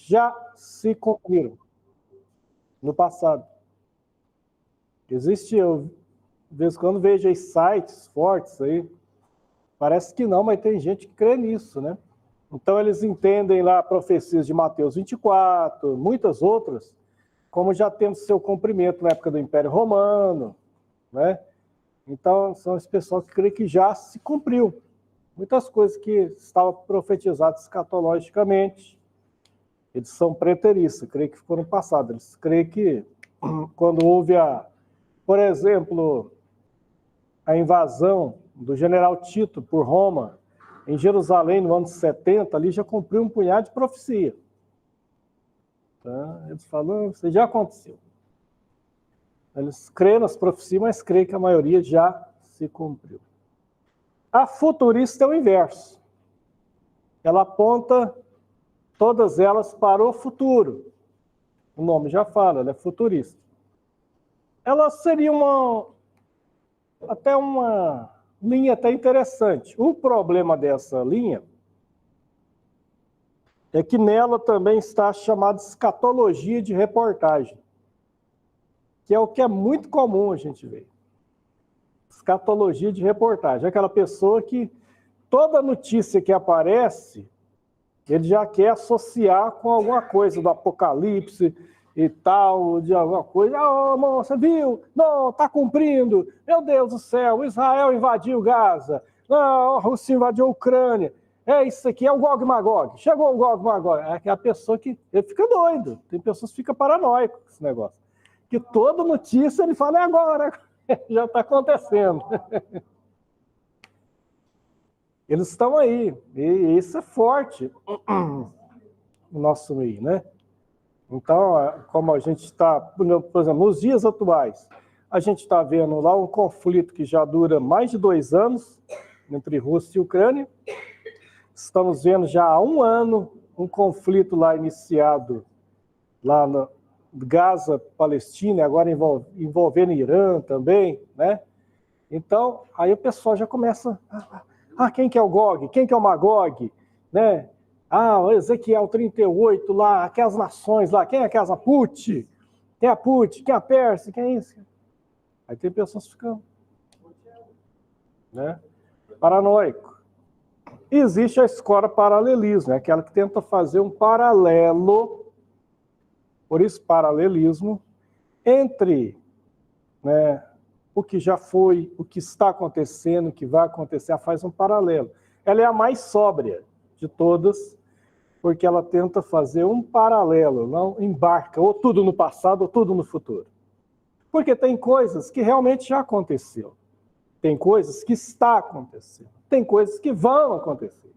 já se cumpriram no passado. Existe, eu, de vez em quando, vejo aí sites fortes aí, parece que não, mas tem gente que crê nisso, né? Então, eles entendem lá profecias de Mateus 24, muitas outras, como já tendo seu cumprimento na época do Império Romano, né? Então, são esse pessoal que crê que já se cumpriu. Muitas coisas que estavam profetizadas escatologicamente, eles são preteristas, creem que ficou no passado. Eles creem que quando houve por exemplo, a invasão do general Tito por Roma, em Jerusalém, no ano 70, ali já cumpriu um punhado de profecia. Tá? Eles falam, isso já aconteceu. Eles creem nas profecias, mas creem que a maioria já se cumpriu. A futurista é o inverso. Ela aponta todas elas para o futuro. O nome já fala, ela é futurista. Ela seria até uma linha até interessante. O problema dessa linha é que nela também está a chamada escatologia de reportagem, que é o que é muito comum a gente ver. Escatologia de reportagem. É aquela pessoa que toda notícia que aparece, ele já quer associar com alguma coisa do Apocalipse e tal, de alguma coisa. Ah, moça, viu? Não, está cumprindo. Meu Deus do céu, Israel invadiu Gaza. Não, a Rússia invadiu a Ucrânia. É isso aqui, é o Gog e Magog. Chegou o Gog e Magog. É a pessoa que ele fica doido. Tem pessoas que ficam paranoicas com esse negócio. Que toda notícia ele fala, é agora. Já está acontecendo. Eles estão aí. E isso é forte no nosso meio, né? Então, como a gente está, por exemplo, nos dias atuais, a gente está vendo lá um conflito que já dura mais de 2 anos entre Rússia e Ucrânia. Estamos vendo já há 1 ano um conflito lá iniciado lá na Gaza, Palestina, agora envolvendo Irã também, né? Então, aí o pessoal já começa, quem que é o Gog? Quem que é o Magog? Né? O Ezequiel 38 lá, aquelas nações lá, quem é aquela Put? Quem é a Put? Quem é a Pérsia? Quem é isso? Aí tem pessoas ficando, né? Paranoico. E existe a escola paralelismo, né? Aquela que tenta fazer um paralelo, por isso paralelismo, entre, né, o que já foi, o que está acontecendo, o que vai acontecer, ela faz um paralelo. Ela é a mais sóbria de todas, porque ela tenta fazer um paralelo, não embarca ou tudo no passado ou tudo no futuro. Porque tem coisas que realmente já aconteceu, tem coisas que está acontecendo, tem coisas que vão acontecer.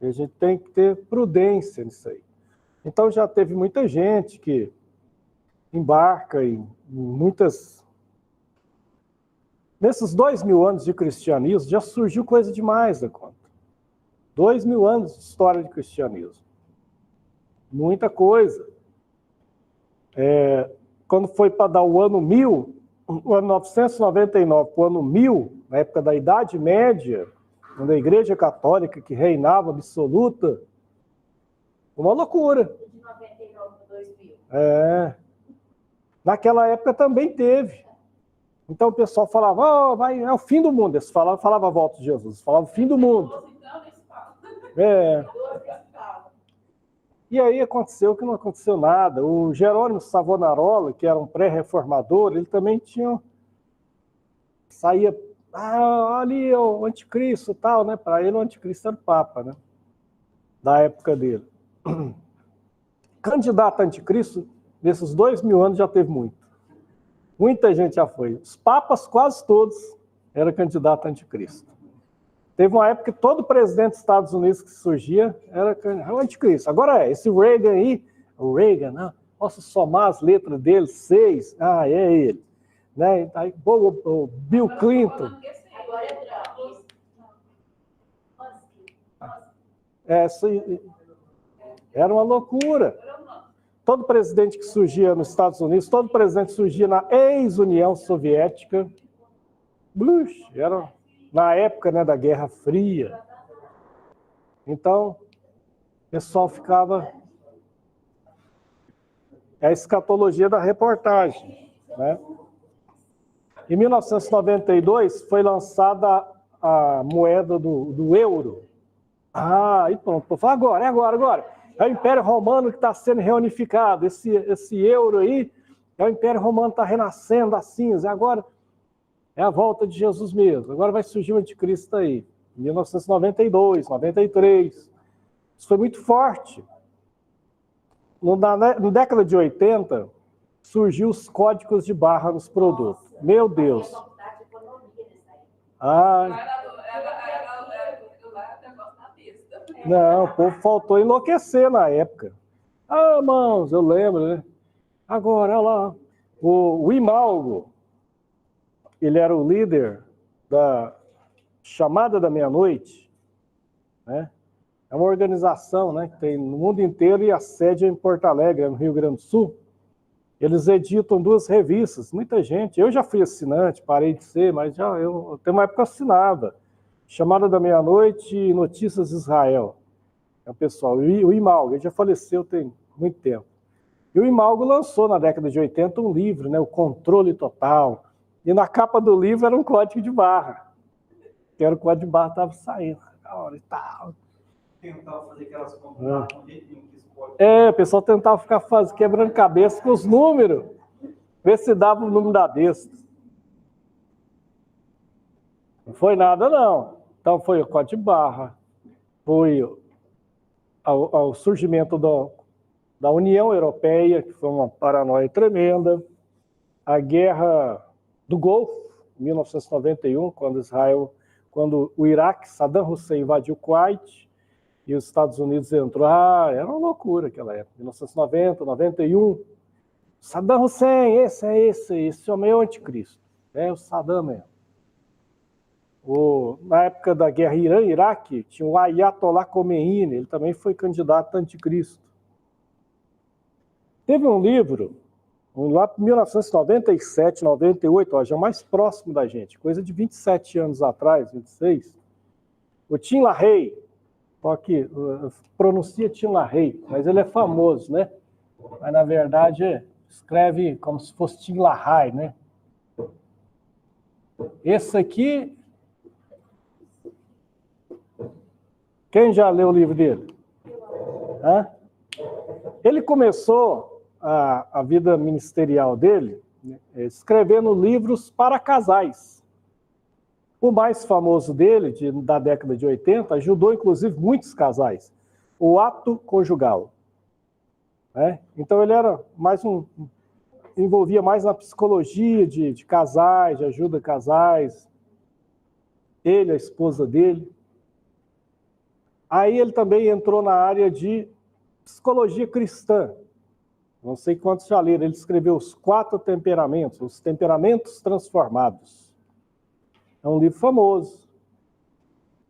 E a gente tem que ter prudência nisso aí. Então já teve muita gente que embarca em muitas... Nesses 2000 anos de cristianismo já surgiu coisa demais da conta. 2000 anos de história de cristianismo. Muita coisa. Quando foi para dar o ano 1000, o ano 999 para o ano 1000, na época da Idade Média, quando a Igreja Católica que reinava absoluta, uma loucura. De 99 para 2000. Naquela época também teve. Então o pessoal falava, é o fim do mundo. Eles falava a volta de Jesus, falava o fim do mundo. E aí aconteceu que não aconteceu nada. O Jerônimo Savonarola, que era um pré-reformador, ele também saía, ali é o anticristo e tal, né? Para ele o anticristo era o Papa, né? Da época dele. Candidato a anticristo, nesses 2000 anos já teve muito. Muita gente já foi. Os papas, quase todos, eram candidato a anticristo. Teve uma época que todo presidente dos Estados Unidos que surgia era o anticristo. Agora esse Reagan aí, o Reagan, não, posso somar as letras dele, 6, é ele. Né? Aí, o Bill Clinton. Agora é Trump. Era uma loucura. Todo presidente que surgia nos Estados Unidos, todo presidente que surgia na ex-União Soviética, era na época, né, da Guerra Fria. Então, pessoal ficava... É a escatologia da reportagem, né? Em 1992 foi lançada a moeda do euro. Ah, e pronto. Agora. É o Império Romano que está sendo reunificado. Esse euro aí, é o Império Romano que está renascendo das cinzas. Agora é a volta de Jesus mesmo. Agora vai surgir o anticristo aí. 1992, 93. Isso foi muito forte. Na década de 80, surgiu os códigos de barra nos produtos. Meu Deus. Não, o povo faltou enlouquecer na época. Ah, irmãos, eu lembro, né? Agora, olha lá. O Imalgo, ele era o líder da Chamada da Meia-Noite, né? É uma organização, né, que tem no mundo inteiro e a sede é em Porto Alegre, no Rio Grande do Sul. Eles editam 2 revistas, muita gente. Eu já fui assinante, parei de ser, mas eu tenho uma época assinada. Chamada da Meia-Noite e Notícias de Israel. É o pessoal. E o Imalgo, ele já faleceu tem muito tempo. E o Imalgo lançou na década de 80 um livro, né, O Controle Total. E na capa do livro era um código de barra. Que era o código de barra que estava saindo. Na hora e tal. Tentava fazer aquelas contas com jeitinho que pode. O pessoal tentava ficar quebrando cabeça com os números, ver se dava o número da besta. Não foi nada, não. Então foi o código de barra, foi ao surgimento da União Europeia, que foi uma paranoia tremenda, a Guerra do Golfo, 1991, quando o Iraque, Saddam Hussein invadiu o Kuwait, e os Estados Unidos entrou. Era uma loucura aquela época. 1990, 91. Saddam Hussein, esse homem é o anticristo. É o Saddam mesmo. Na época da guerra Irã-Iraque, tinha o Ayatollah Khomeini, ele também foi candidato a anticristo. Teve um livro, lá em 1997, 98, já mais próximo da gente, coisa de 27 anos atrás, 26, o Tim LaHaye, aqui, pronuncia Tim LaHaye, mas ele é famoso, né? Mas, na verdade, escreve como se fosse Tim LaHaye, né? Esse aqui... Quem já leu o livro dele? Hã? Ele começou a vida ministerial dele, né, escrevendo livros para casais. O mais famoso dele, da década de 80, ajudou, inclusive, muitos casais. O Ato Conjugal. Né? Então, ele era envolvia mais na psicologia de casais, de ajuda a casais. Ele, a esposa dele. Aí ele também entrou na área de psicologia cristã. Não sei quantos já leram. Ele escreveu Os 4 Temperamentos, Os Temperamentos Transformados. É um livro famoso,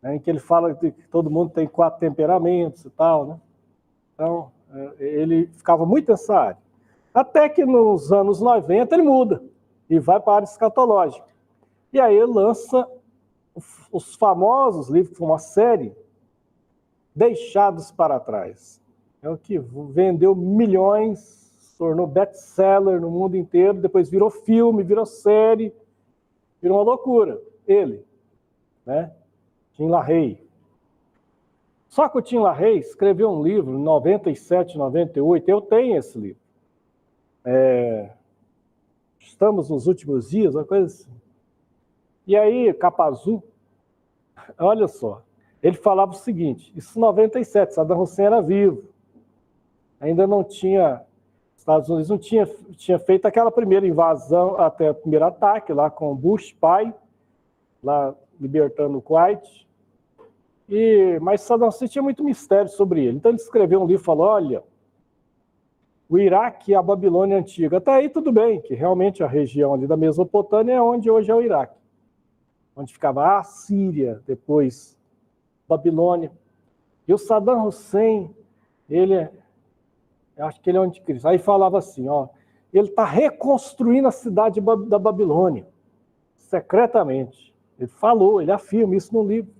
né, em que ele fala que todo mundo tem 4 temperamentos e tal, né? Então, ele ficava muito nessa área. Até que nos anos 90 ele muda e vai para a área escatológica. E aí ele lança os famosos livros, uma série, Deixados para Trás. É o que vendeu milhões, tornou best-seller no mundo inteiro, depois virou filme, virou série, virou uma loucura. Ele, né? Tim LaHaye. Só que o Tim LaHaye escreveu um livro em 97, 98, eu tenho esse livro. Estamos nos últimos dias, uma coisa assim. E aí, capa azul, olha só, ele falava o seguinte, isso em 97, Saddam Hussein era vivo. Ainda não tinha, Estados Unidos não tinha feito aquela primeira invasão, até o primeiro ataque lá com Bush pai, lá libertando o Kuwait. Mas Saddam Hussein tinha muito mistério sobre ele. Então ele escreveu um livro e falou, olha, o Iraque e a Babilônia antiga. Até aí tudo bem, que realmente a região ali da Mesopotâmia é onde hoje é o Iraque. Onde ficava a Síria, depois Babilônia. E o Saddam Hussein, eu acho que ele é o anticristo. Aí falava assim, ó, ele está reconstruindo a cidade da Babilônia, secretamente. Ele falou, ele afirma isso no livro.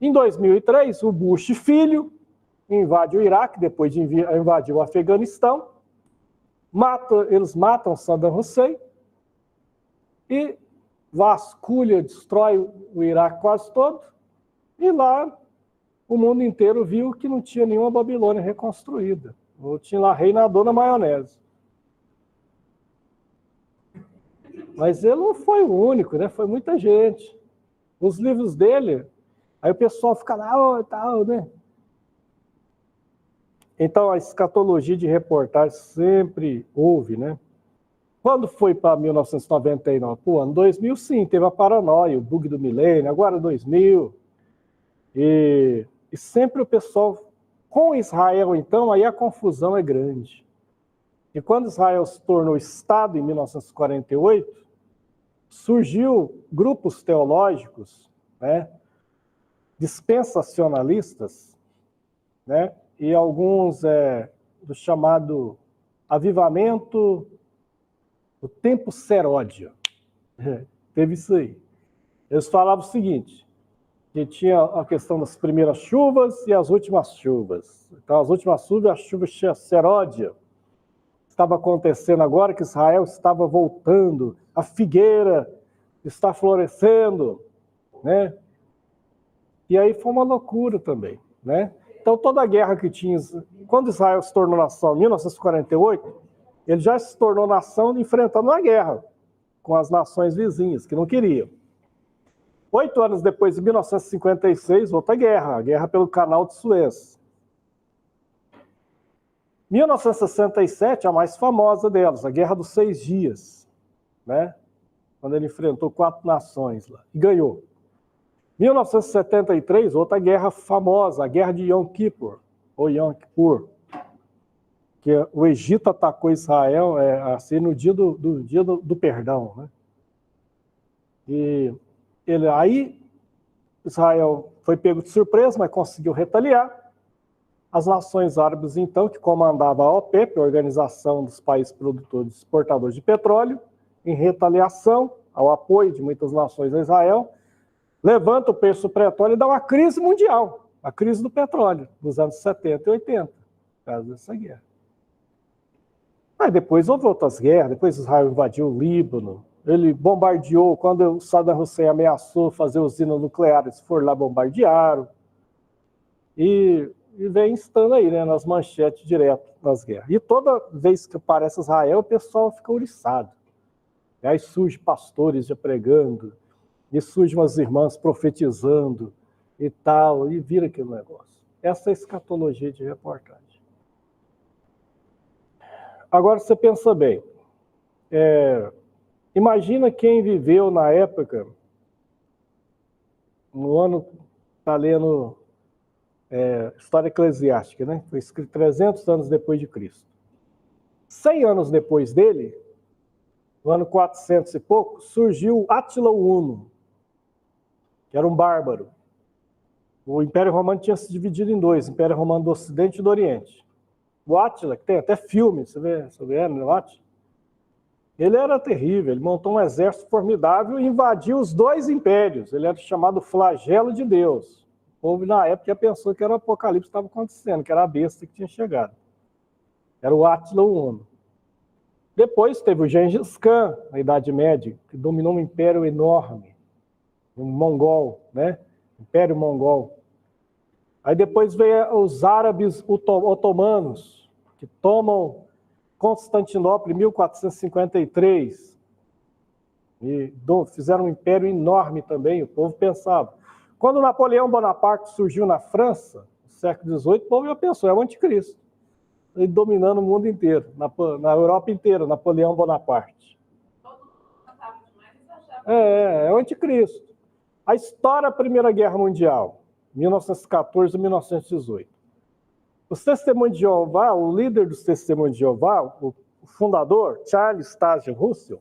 Em 2003, o Bush filho invade o Iraque, depois de invadir o Afeganistão, eles matam Saddam Hussein e vasculha, destrói o Iraque quase todo, e lá o mundo inteiro viu que não tinha nenhuma Babilônia reconstruída. Ou tinha lá reinador na maionese. Mas ele não foi o único, né? Foi muita gente. Os livros dele, aí o pessoal fica lá, oh, tal, né? Então, a escatologia de reportagem sempre houve, né? Quando foi para 1999? Pô, ano 2000, sim, teve a paranoia, o bug do milênio, agora 2000. E sempre o pessoal, com Israel, então, aí a confusão é grande. E quando Israel se tornou Estado em 1948, surgiu grupos teológicos, né, dispensacionalistas, né, e alguns do chamado avivamento do tempo seródio. Teve isso aí. Eles falavam o seguinte, que tinha a questão das primeiras chuvas e as últimas chuvas. Então, as últimas chuvas, a chuva seródia. Estava acontecendo agora que Israel estava voltando, a figueira está florescendo, né? E aí foi uma loucura também, né? Então, toda a guerra que tinha... Quando Israel se tornou nação em 1948, ele já se tornou nação enfrentando uma guerra com as nações vizinhas, que não queriam. 8 anos depois, em 1956, outra guerra, a guerra pelo Canal de Suez. 1967, a mais famosa delas, a Guerra dos 6 Dias, né? Quando ele enfrentou 4 nações lá, e ganhou. 1973, outra guerra famosa, a Guerra de Yom Kippur, ou Yom Kippur, que o Egito atacou Israel assim, no dia do perdão, né? E aí Israel foi pego de surpresa, mas conseguiu retaliar. As nações árabes, então, que comandavam a OPEP, a Organização dos Países Produtores e Exportadores de Petróleo, em retaliação ao apoio de muitas nações a Israel, levanta o preço do petróleo e dá uma crise mundial, a crise do petróleo, nos anos 70 e 80, por causa dessa guerra. Aí depois houve outras guerras, depois Israel invadiu o Líbano, ele bombardeou, quando o Saddam Hussein ameaçou fazer usinas nucleares, foram lá bombardearam, e vem estando aí, né, nas manchetes direto nas guerras. E toda vez que aparece Israel, o pessoal fica ouriçado. Aí surge pastores já pregando, e surgem umas irmãs profetizando e tal, e vira aquele negócio. Essa é a escatologia de reportagem. Agora você pensa bem, imagina quem viveu na época, no ano, está lendo História Eclesiástica, né? Foi escrito 300 anos depois de Cristo. 100 anos depois dele, no ano 400 e pouco, surgiu Átila o Huno, que era um bárbaro. O Império Romano tinha se dividido em 2, o Império Romano do Ocidente e do Oriente. O Átila, que tem até filme, você vê sobre ele, o Átila, ele era terrível, ele montou um exército formidável e invadiu os 2 impérios. Ele era chamado Flagelo de Deus. O povo, na época, já pensou que era o apocalipse que estava acontecendo, que era a besta que tinha chegado. Era o Átila o Huno. Depois teve o Gengis Khan, na Idade Média, que dominou um império enorme, um mongol, né? Império Mongol. Aí depois veio os árabes otomanos, que tomam Constantinopla em 1453. E fizeram um império enorme também, o povo pensava. Quando Napoleão Bonaparte surgiu na França, no século XVIII, o povo já pensou, é o anticristo. Ele dominando o mundo inteiro, na Europa inteira, Napoleão Bonaparte. É o anticristo. A história da Primeira Guerra Mundial, 1914 a 1918. Os Testemunhos de Jeová, o líder dos Testemunhos de Jeová, o fundador, Charles Sturgeon Russell,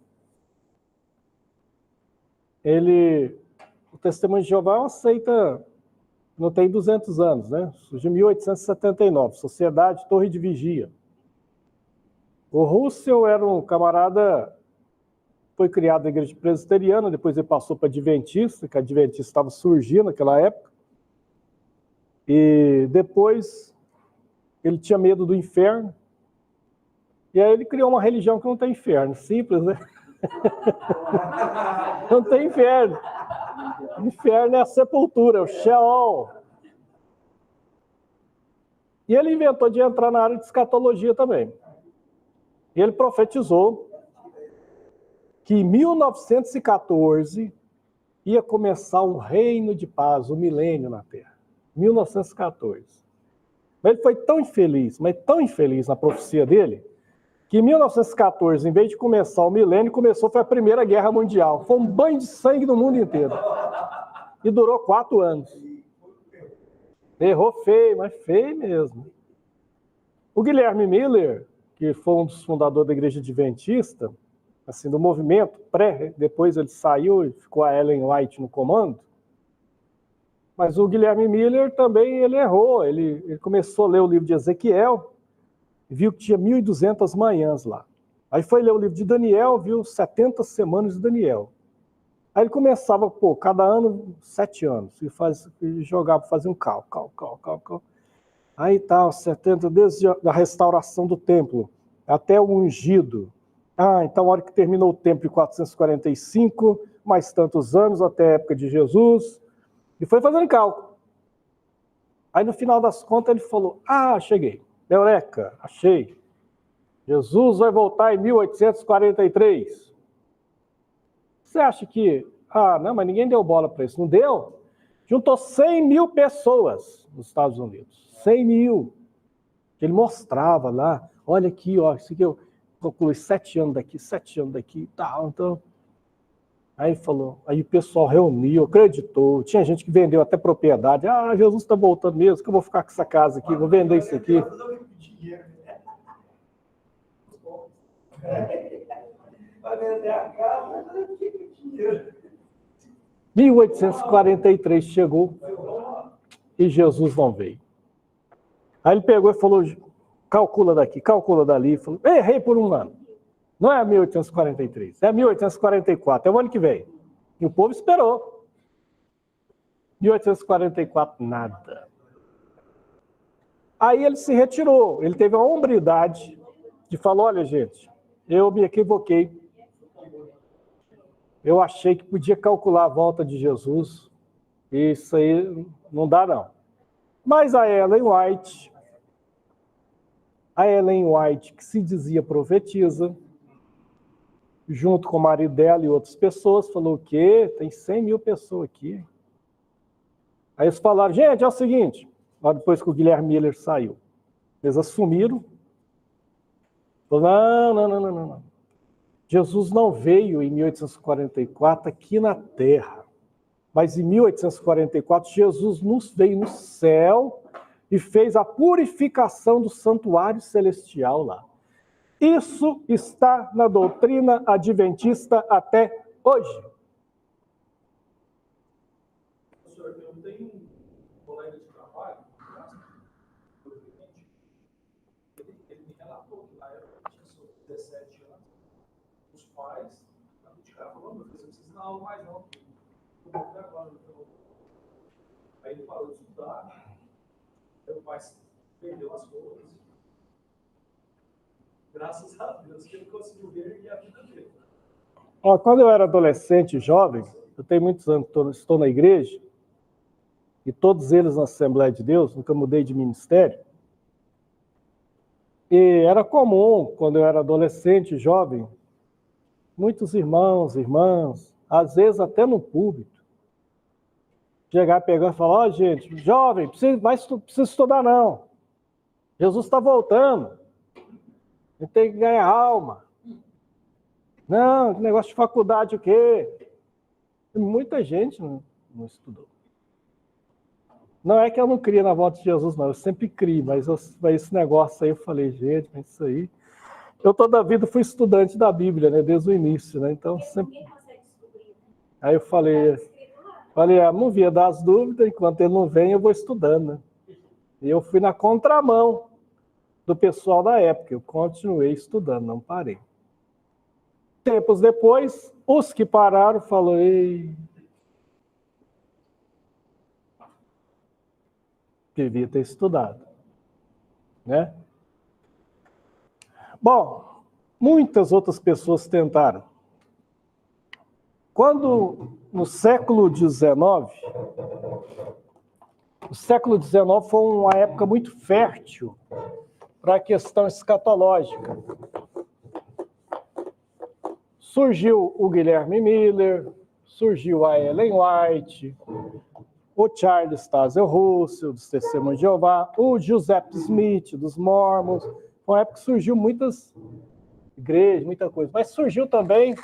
o Testemunho de Jeová é uma seita, não tem 200 anos, né? Surgiu em 1879, Sociedade Torre de Vigia. O Russell era um camarada, foi criado na igreja presbiteriana, depois ele passou para Adventista, que a Adventista estava surgindo naquela época, e depois ele tinha medo do inferno. E aí ele criou uma religião que não tem inferno. Simples, né? Não tem inferno. O inferno é a sepultura, é o Sheol. E ele inventou de entrar na área de escatologia também. E ele profetizou que em 1914 ia começar um reino de paz, um milênio na Terra. 1914. Mas ele foi tão infeliz, mas tão infeliz na profecia dele, que em 1914, em vez de começar o milênio, foi a Primeira Guerra Mundial. Foi um banho de sangue no mundo inteiro. E durou 4 anos. Errou feio, mas feio mesmo. O Guilherme Miller, que foi um dos fundadores da Igreja Adventista, assim, do movimento depois ele saiu e ficou a Ellen White no comando. Mas o Guilherme Miller também ele errou. Ele começou a ler o livro de Ezequiel, viu que tinha 1.200 manhãs lá. Aí foi ler o livro de Daniel, viu 70 semanas de Daniel. Aí ele começava, cada ano, 7 anos, e jogava, fazia um cálculo. Aí tá, 70, desde a restauração do templo até o ungido. Então a hora que terminou o templo de 445, mais tantos anos, até a época de Jesus, e foi fazendo cálculo. Aí no final das contas ele falou, cheguei, eureka, achei. Jesus vai voltar em 1843. Você acha que... não, mas ninguém deu bola para isso. Não deu? Juntou 100 mil pessoas nos Estados Unidos. 100 mil. Ele mostrava lá, olha aqui, isso aqui eu concluí 7 anos daqui e tal. Então, aí falou, aí o pessoal reuniu, acreditou. Tinha gente que vendeu até propriedade. Jesus está voltando mesmo, que eu vou ficar com essa casa aqui, vou vender isso aqui. Vai vender a casa, vai vender com dinheiro. 1843 chegou e Jesus não veio. Aí ele pegou e falou, calcula daqui, calcula dali. Falou, errei por um ano. Não é 1843, é 1844, é o ano que vem. E o povo esperou. 1844, nada. Aí ele se retirou. Ele teve a hombridade de falar, olha, gente, eu me equivoquei. Eu achei que podia calcular a volta de Jesus. Isso aí não dá, não. Mas a Ellen White, que se dizia profetisa, junto com o marido dela e outras pessoas, falou o quê? Tem 100 mil pessoas aqui. Aí eles falaram, gente, é o seguinte, lá depois que o Guilherme Miller saiu, eles assumiram, falaram, não. Jesus não veio em 1844 aqui na Terra, mas em 1844 Jesus veio no céu e fez a purificação do santuário celestial lá. Isso está na doutrina adventista até hoje. Professor, eu tenho um colega de trabalho, ele me relatou que na época tinha 17 anos, os pais, de cara falou, meu filho, você precisa dar aula mais não. Aí ele parou de estudar, aí o pai perdeu as coisas. Graças a Deus que ele conseguiu ver a vida dele. Quando eu era adolescente, jovem, eu tenho muitos anos, estou na igreja, e todos eles na Assembleia de Deus, nunca mudei de ministério. E era comum, quando eu era adolescente, jovem, muitos irmãos, irmãs, às vezes até no púlpito, chegar pegando e falar, gente, jovem, precisa estudar não. Jesus está voltando. A gente tem que ganhar alma. Não, negócio de faculdade o quê? Muita gente não estudou. Não é que eu não cria na volta de Jesus, não. Eu sempre crio, mas esse negócio aí eu falei, gente, mas isso aí... Eu toda a vida fui estudante da Bíblia, né? Desde o início, né? Então, sempre... Aí eu falei, não via dar as dúvidas, enquanto ele não vem, eu vou estudando, né? E eu fui na contramão do pessoal da época. Eu continuei estudando, não parei. Tempos depois, os que pararam falaram, devia ter estudado. né? Bom, muitas outras pessoas tentaram. Quando, no século XIX, o século XIX foi uma época muito fértil para a questão escatológica. Surgiu o Guilherme Miller, surgiu a Ellen White, o Charles Taze Russell, dos Testemunhos de Jeová, o Joseph Smith, dos Mormons. Foi uma época que surgiu muitas igrejas, muita coisa. Mas surgiu também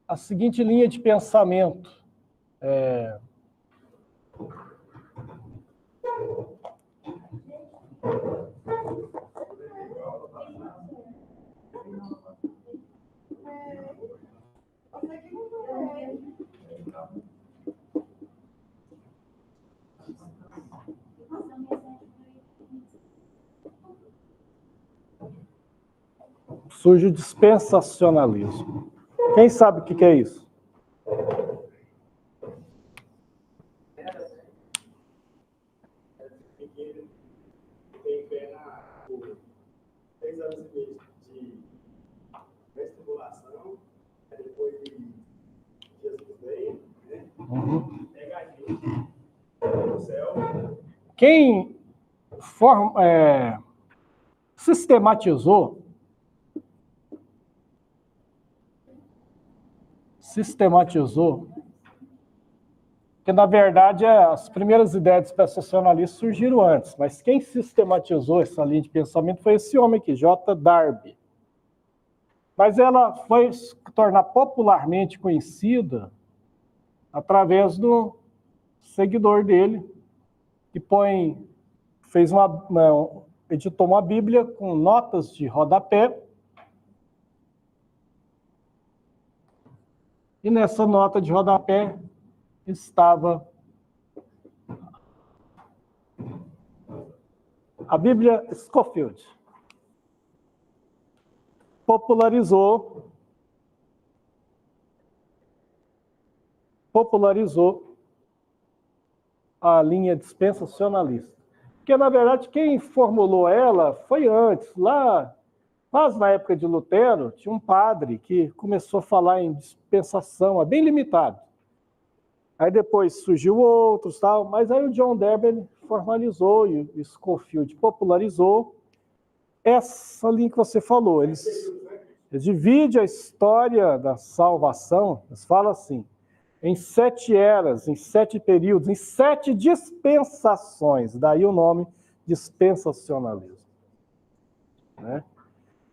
a seguinte linha de pensamento. Surge o dispensacionalismo. Quem sabe o que é isso? Tem pé por 3 anos e meio de vestibulação, depois de Jesus veio, né? Pega a gente no céu. Quem sistematizou que, na verdade, as primeiras ideias dispensacionalistas surgiram antes, mas quem sistematizou essa linha de pensamento foi esse homem aqui, J. Darby. Mas ela foi se tornar popularmente conhecida através do seguidor dele, que editou uma Bíblia com notas de rodapé. E nessa nota de rodapé estava a Bíblia Scofield. Popularizou a linha dispensacionalista. Porque, na verdade, quem formulou ela foi antes. Lá, mas na época de Lutero, tinha um padre que começou a falar em dispensação, é bem limitado. Aí depois surgiu outros, tal, mas aí o John Darby formalizou e o Scofield popularizou essa linha que você falou. Eles dividem a história da salvação, eles falam assim, em 7 eras, em 7 períodos, em 7 dispensações. Daí o nome dispensacionalismo. Né?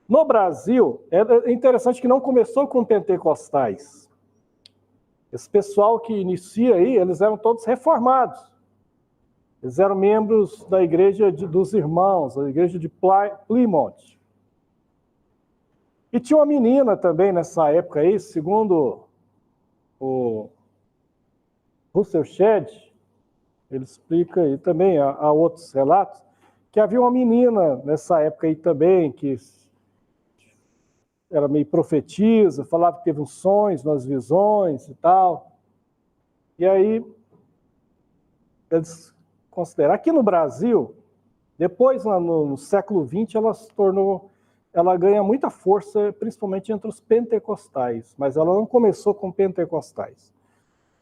No Brasil, é interessante que não começou com pentecostais. Esse pessoal que inicia aí, eles eram todos reformados. Eles eram membros da igreja dos irmãos, a igreja de Plymouth. E tinha uma menina também nessa época aí, segundo o Russell Shedd, ele explica aí também, há outros relatos, que havia uma menina nessa época aí também, que era meio profetisa, falava que teve uns sonhos, umas visões e tal. E aí, eles consideram. Aqui no Brasil, depois, no século XX, ela ganha muita força, principalmente entre os pentecostais, mas ela não começou com pentecostais.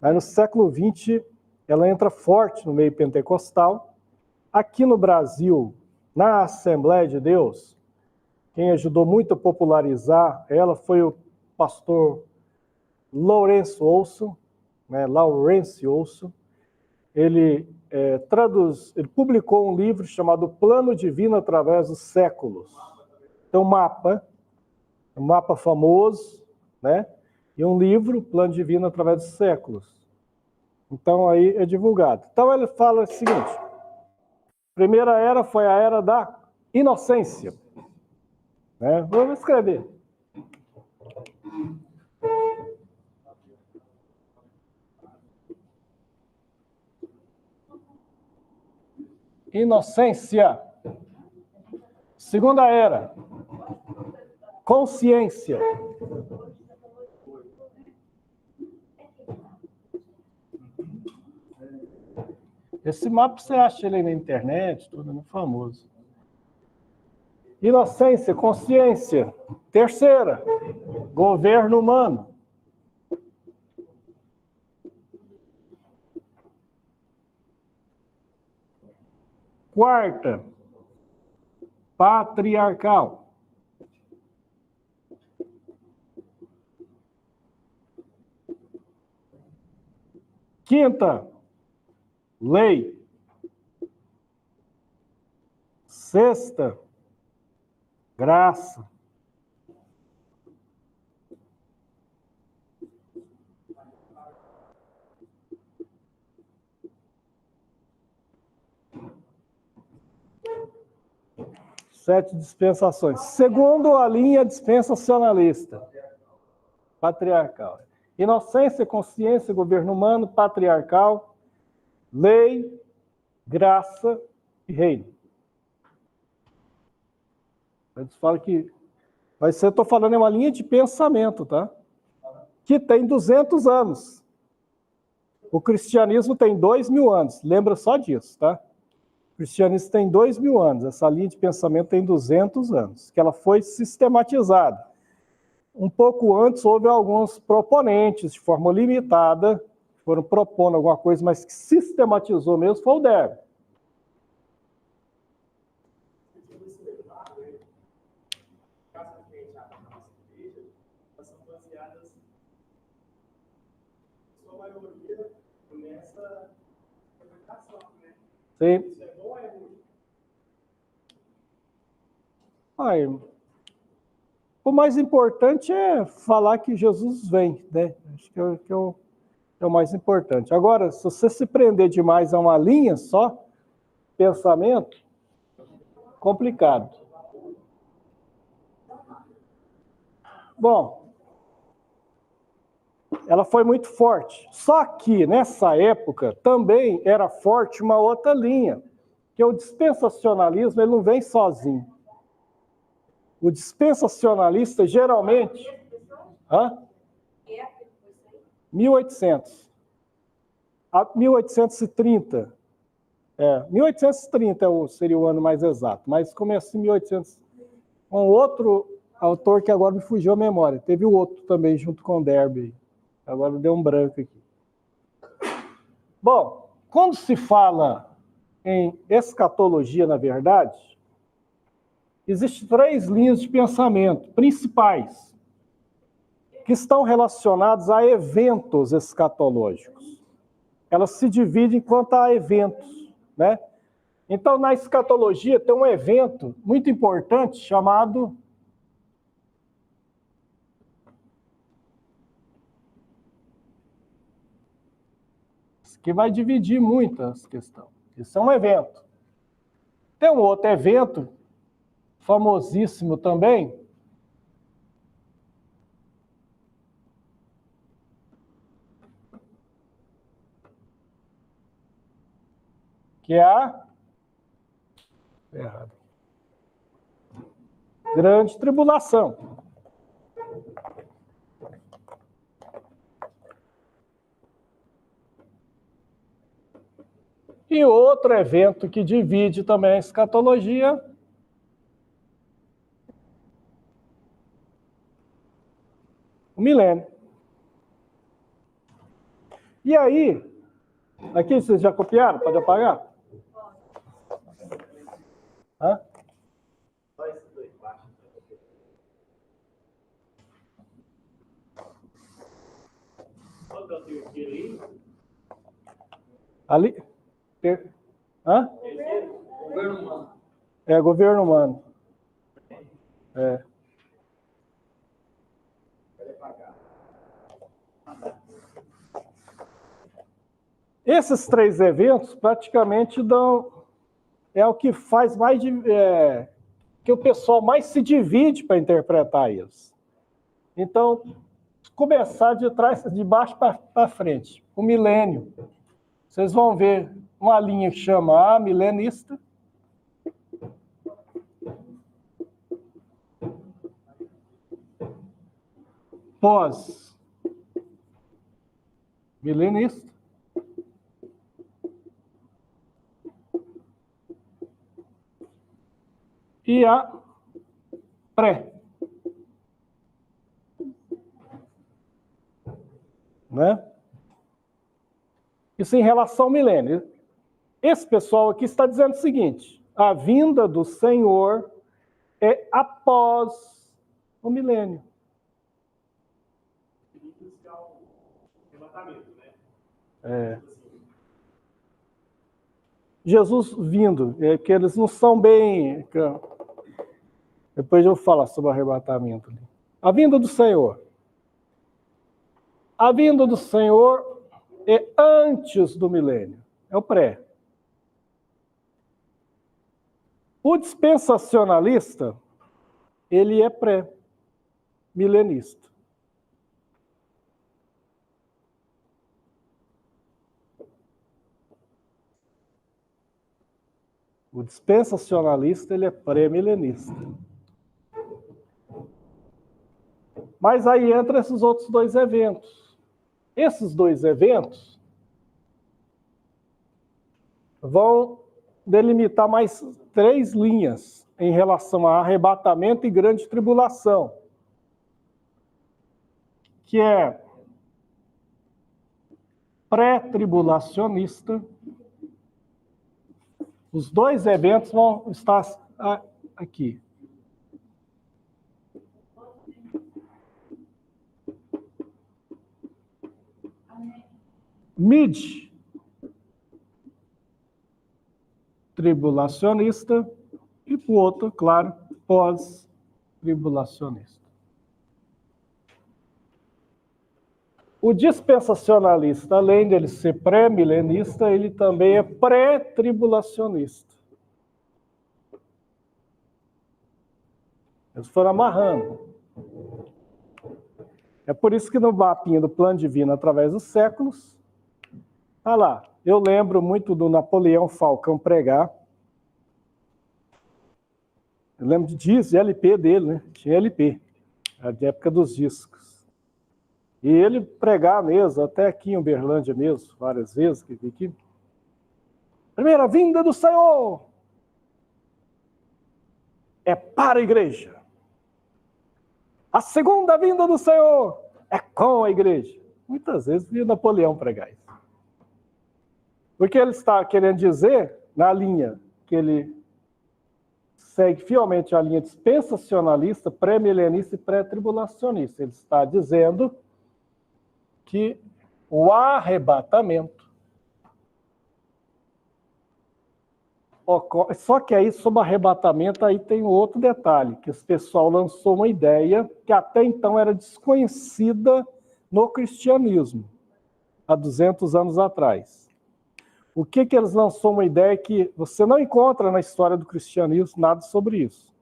Aí no século XX, ela entra forte no meio pentecostal. Aqui no Brasil, na Assembleia de Deus, quem ajudou muito a popularizar ela foi o pastor Lawrence Olson, né? Lawrence Olson. Ele publicou um livro chamado Plano Divino através dos Séculos. Tem um mapa famoso, né? E um livro, Plano Divino através dos Séculos. Então aí é divulgado. Então ele fala o seguinte: primeira era foi a era da inocência. Né? Vou escrever. Inocência. Segunda era, consciência. Esse mapa você acha ele aí na internet, tudo no famoso. Inocência, consciência. Terceira, governo humano. Quarta, patriarcal. Quinta, lei. Sexta, graça. Sete dispensações. Segundo a linha dispensacionalista. Patriarcal. Inocência, consciência, governo humano, patriarcal, lei, graça e reino. Eles falam que... Mas eu estou falando em uma linha de pensamento, tá? Que tem 200 anos. O cristianismo tem 2.000 anos. Lembra só disso, tá? O cristianismo tem 2.000 anos. Essa linha de pensamento tem 200 anos. Que ela foi sistematizada. Um pouco antes, houve alguns proponentes, de forma limitada, que foram propondo alguma coisa, mas que sistematizou mesmo, foi o Derby. Elas são baseadas, sua maioria, nessa interpretação, né? Sim. Isso é bom ou é ruim? Aí, o mais importante é falar que Jesus vem, né? Acho que é o mais importante. Agora, se você se prender demais a uma linha só, pensamento, complicado. Bom, ela foi muito forte. Só que, nessa época, também era forte uma outra linha, que é o dispensacionalismo, ele não vem sozinho. O dispensacionalista, geralmente... Hã? 1800. A 1830. 1830 seria o ano mais exato, mas começa em 1800. Um outro autor que agora me fugiu a memória. Teve o outro também, junto com o Derby. Agora deu um branco aqui. Bom, quando se fala em escatologia, na verdade, existem 3 linhas de pensamento principais que estão relacionadas a eventos escatológicos. Elas se dividem quanto a eventos, né? Então, na escatologia tem um evento muito importante chamado que vai dividir muito essa questão. Isso é um evento. Tem um outro evento famosíssimo também, que é a Grande Tribulação. E outro evento que divide também a escatologia o milênio. E aí, aqui vocês já copiaram? Pode apagar? Hã? Ali? Hã? Governo humano. É, governo humano. É. Esses 3 eventos praticamente é o que faz mais que o pessoal mais se divide para interpretar eles. Então, começar de baixo para frente. O milênio. Vocês vão ver uma linha que chama milenista. Pós-milenista. e a pré. Né? Isso em relação ao milênio. Esse pessoal aqui está dizendo o seguinte: a vinda do Senhor é após o milênio. Jesus vindo, que eles não são bem... Depois eu vou falar sobre o arrebatamento. A vinda do Senhor. A vinda do Senhor é antes do milênio, é o pré. O dispensacionalista, ele é pré-milenista. O dispensacionalista, ele é pré-milenista. Mas aí entra esses outros dois eventos. Esses dois eventos vão delimitar mais 3 linhas em relação a arrebatamento e grande tribulação, que é pré-tribulacionista. Os dois eventos vão estar aqui. Mid-tribulacionista e o outro, claro, pós-tribulacionista. O dispensacionalista, além dele ser pré-milenista, ele também é pré-tribulacionista. Eles foram amarrando. É por isso que no mapinha do plano divino através dos séculos, tá lá. Eu lembro muito do Napoleão Falcão pregar. Eu lembro de LP dele, né? Tinha LP, na época dos discos. E ele pregar mesmo, até aqui em Uberlândia mesmo, várias vezes que vi aqui. Primeira vinda do Senhor é para a igreja. A segunda vinda do Senhor é com a igreja. Muitas vezes vi Napoleão pregar isso. Porque ele está querendo dizer, na linha que ele segue fielmente a linha dispensacionalista, pré-milenista e pré-tribulacionista. Ele está dizendo que o arrebatamento ocorre. Só que aí, sobre arrebatamento, aí tem outro detalhe, que esse pessoal lançou uma ideia que até então era desconhecida no cristianismo, há 200 anos atrás. O que eles lançou uma ideia que você não encontra na história do cristianismo nada sobre isso.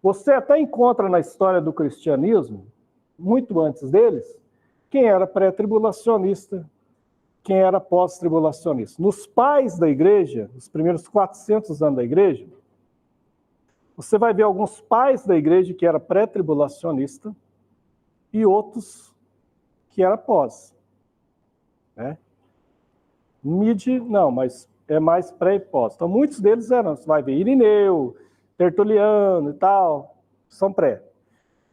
Você até encontra na história do cristianismo, muito antes deles, quem era pré-tribulacionista, quem era pós-tribulacionista. Nos pais da igreja, nos primeiros 400 anos da igreja, você vai ver alguns pais da igreja que era pré-tribulacionista e outros que era pós. Né? Não, mas é mais pré e pós. Então, muitos deles eram, você vai ver Irineu, Tertuliano e tal, são pré.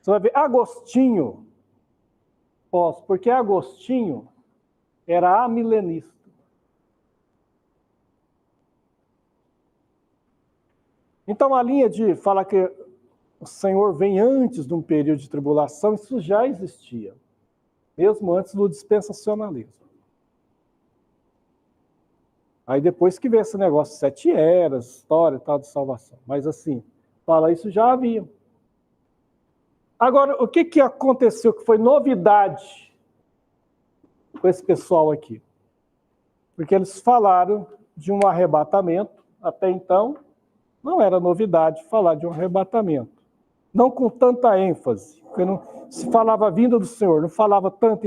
Você vai ver Agostinho, pós, porque Agostinho era amilenista. Então, a linha de falar que o Senhor vem antes de um período de tribulação, isso já existia, mesmo antes do dispensacionalismo. Aí depois que veio esse negócio, 7 eras, história e tal de salvação. Mas assim, fala isso já havia. Agora, o que aconteceu que foi novidade com esse pessoal aqui? Porque eles falaram de um arrebatamento, até então não era novidade falar de um arrebatamento. Não com tanta ênfase, porque não se falava vinda do Senhor, não falava tanto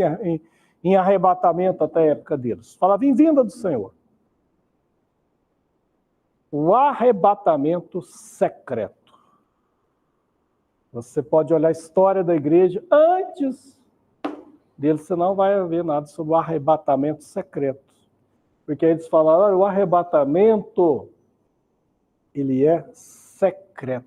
em arrebatamento até a época deles. Falava em vinda do Senhor. O arrebatamento secreto. Você pode olhar a história da igreja antes dele, você não vai ver nada sobre o arrebatamento secreto. Porque aí eles falaram, o arrebatamento, ele é secreto.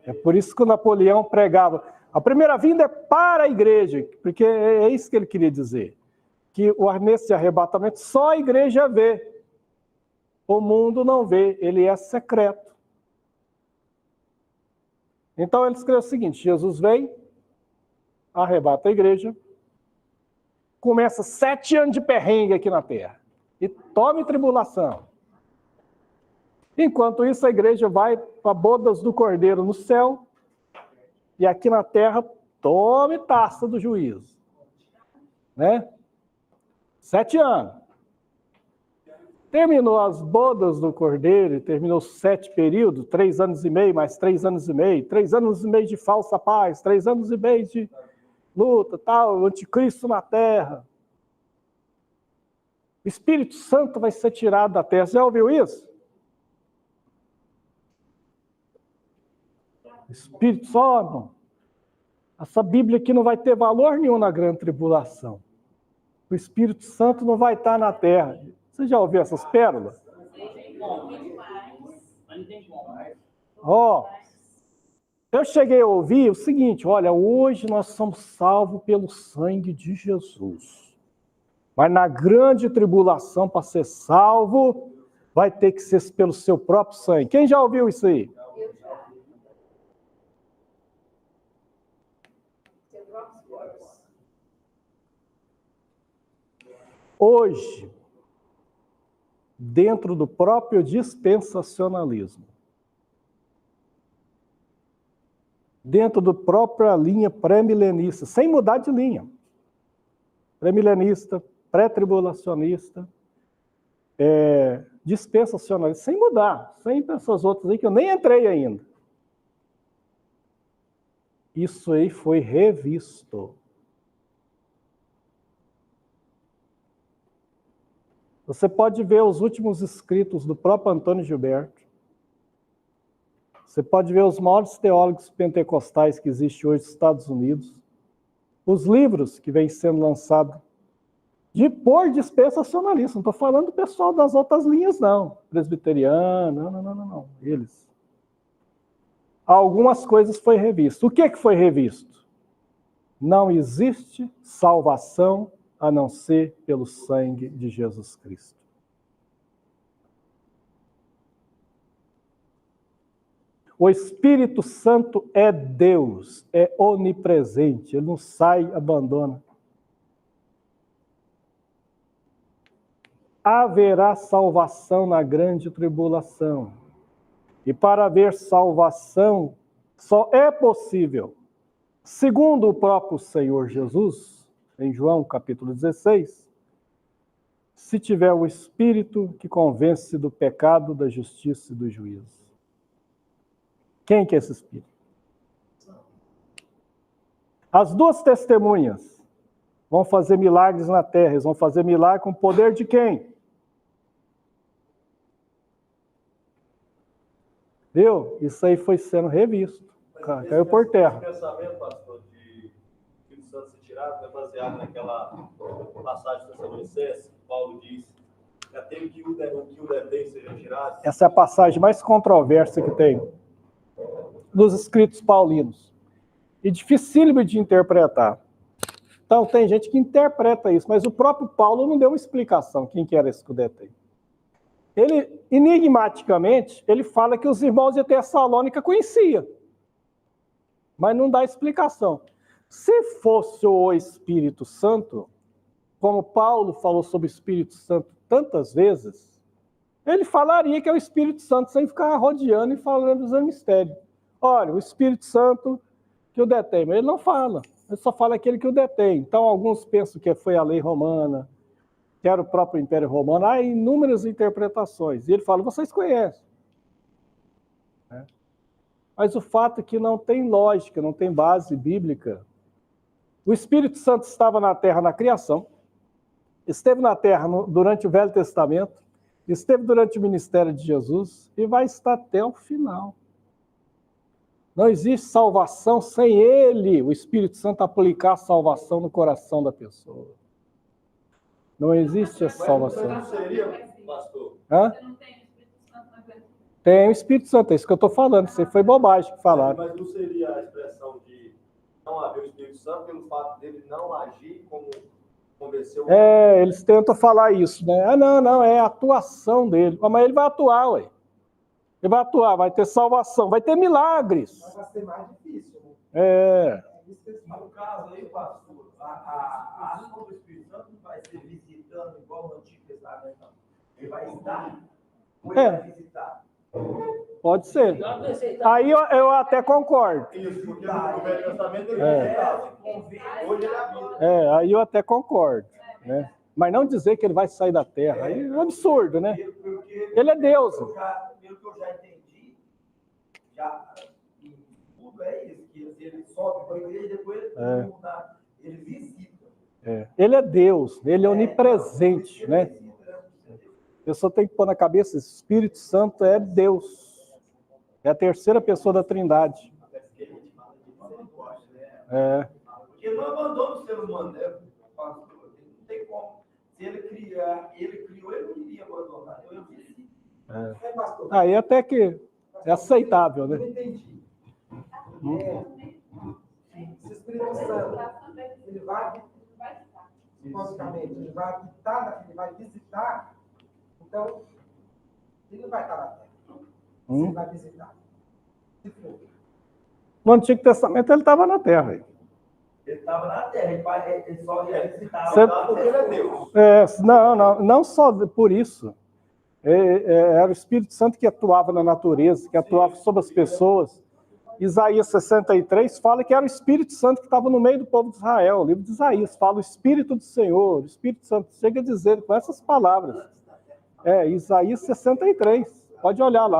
É por isso que o Napoleão pregava. A primeira vinda é para a igreja, porque é isso que ele queria dizer. Que nesse arrebatamento só a igreja vê. O mundo não vê, ele é secreto. Então ele escreveu o seguinte: Jesus vem, arrebata a igreja, começa 7 anos de perrengue aqui na terra. E tome tribulação. Enquanto isso, a igreja vai para bodas do Cordeiro no céu, e aqui na terra, tome taça do juízo. Né? 7 anos. Terminou as bodas do Cordeiro, terminou 7 períodos, 3 anos e meio, mais 3 anos e meio, 3 anos e meio de falsa paz, 3 anos e meio de luta, tal, o anticristo na terra. O Espírito Santo vai ser tirado da terra. Você já ouviu isso? Espírito só, irmão. Essa Bíblia aqui não vai ter valor nenhum na grande tribulação. O Espírito Santo não vai estar na terra. Você já ouviu essas pérolas? Ó, eu cheguei a ouvir o seguinte: olha, hoje nós somos salvos pelo sangue de Jesus. Mas na grande tribulação, para ser salvo, vai ter que ser pelo seu próprio sangue. Quem já ouviu isso aí? Hoje, dentro do próprio dispensacionalismo, dentro da própria linha pré-milenista, sem mudar de linha, pré-milenista, pré-tribulacionista, dispensacionalista, sem mudar, sem essas outras aí que eu nem entrei ainda. Isso aí foi revisto. Você pode ver os últimos escritos do próprio Antônio Gilberto. Você pode ver os maiores teólogos pentecostais que existem hoje nos Estados Unidos. Os livros que vêm sendo lançados por dispensacionalistas. Não estou falando do pessoal das outras linhas, não. Presbiteriano, não. Eles. Algumas coisas foi revisto. O que foi revisto? Não existe salvação a não ser pelo sangue de Jesus Cristo. O Espírito Santo é Deus, é onipresente, ele não sai, abandona. Haverá salvação na grande tribulação. E para haver salvação, só é possível, segundo o próprio Senhor Jesus, em João capítulo 16, se tiver o Espírito que convence do pecado, da justiça e do juízo. Quem que é esse Espírito? As 2 testemunhas vão fazer milagres na terra. Eles vão fazer milagre com o poder de quem? Viu? Isso aí foi sendo revisto. Caiu por terra. Esse pensamento, pastor, de Espírito Santo ser tirado, é baseado naquela passagem da Tessalonicenses, Paulo diz: já teve que o detém seja tirado. Essa é a passagem mais controversa que tem nos escritos paulinos. E dificílimo de interpretar. Então, tem gente que interpreta isso, mas o próprio Paulo não deu uma explicação quem que era esse que o detém. Ele, enigmaticamente, ele fala que os irmãos de Tessalônica conheciam, mas não dá explicação. Se fosse o Espírito Santo, como Paulo falou sobre o Espírito Santo tantas vezes, ele falaria que é o Espírito Santo sem ficar rodeando e falando dos mistérios. Olha, o Espírito Santo que o detém, mas ele não fala, ele só fala aquele que o detém. Então, alguns pensam que foi a lei romana, que era o próprio Império Romano. Há inúmeras interpretações. E ele fala, vocês conhecem. Mas o fato é que não tem lógica, não tem base bíblica. O Espírito Santo estava na terra na criação, esteve na terra durante o Velho Testamento, esteve durante o ministério de Jesus e vai estar até o final. Não existe salvação sem ele, o Espírito Santo, aplicar a salvação no coração da pessoa. Não existe essa salvação. Mas não seria, pastor? Hã? Você não tem o Espírito Santo na grande. Tem o Espírito Santo, é isso que eu estou falando. Isso aí foi bobagem que falaram. Mas não seria a expressão de não haver o Espírito Santo pelo fato dele não agir como convenceu? Eles tentam falar isso, né? Ah, não, é a atuação dele. Mas ele vai atuar, ué. Ele vai atuar, vai ter salvação, vai ter milagres. Mas vai ser mais difícil, né? No caso aí, pastor, a ação do Espírito Santo não vai ser visitando igual no Antigo Testamento, não. Ele vai estar ou ele vai visitar? Pode ser. Aí eu até concordo. Isso, porque no Velho Testamento ele visitava. Hoje ele habita. Aí eu até concordo, né? Mas não dizer que ele vai sair da terra, aí é um absurdo, né? Ele é Deus. Pelo que eu já entendi, tudo é isso, que ele sobe para a igreja e depois ele visita. Ele é Deus, ele é onipresente, né? A pessoa tem que pôr na cabeça, Espírito Santo é Deus. É a terceira pessoa da Trindade. Porque não abandona o ser humano, né? Não tem como. Se ele criou, ele não iria abandonar. Eu disse. Pastor, Aí até que é aceitável, eu né? entendi. Se o Espírito Santo, ele vai, supostamente, ele vai habitar, ele vai visitar, então, ele não vai estar na terra. Ele vai visitar. Se for. No Antigo Testamento ele estava na terra. ele estava na terra, ele só ia visitar Porque ele é Deus. Não só por isso. Era o Espírito Santo que atuava na natureza, que atuava sobre as pessoas. Isaías 63 fala que era o Espírito Santo que estava no meio do povo de Israel. O livro de Isaías fala o Espírito do Senhor, o Espírito Santo chega a dizer com essas palavras. Isaías 63, pode olhar lá.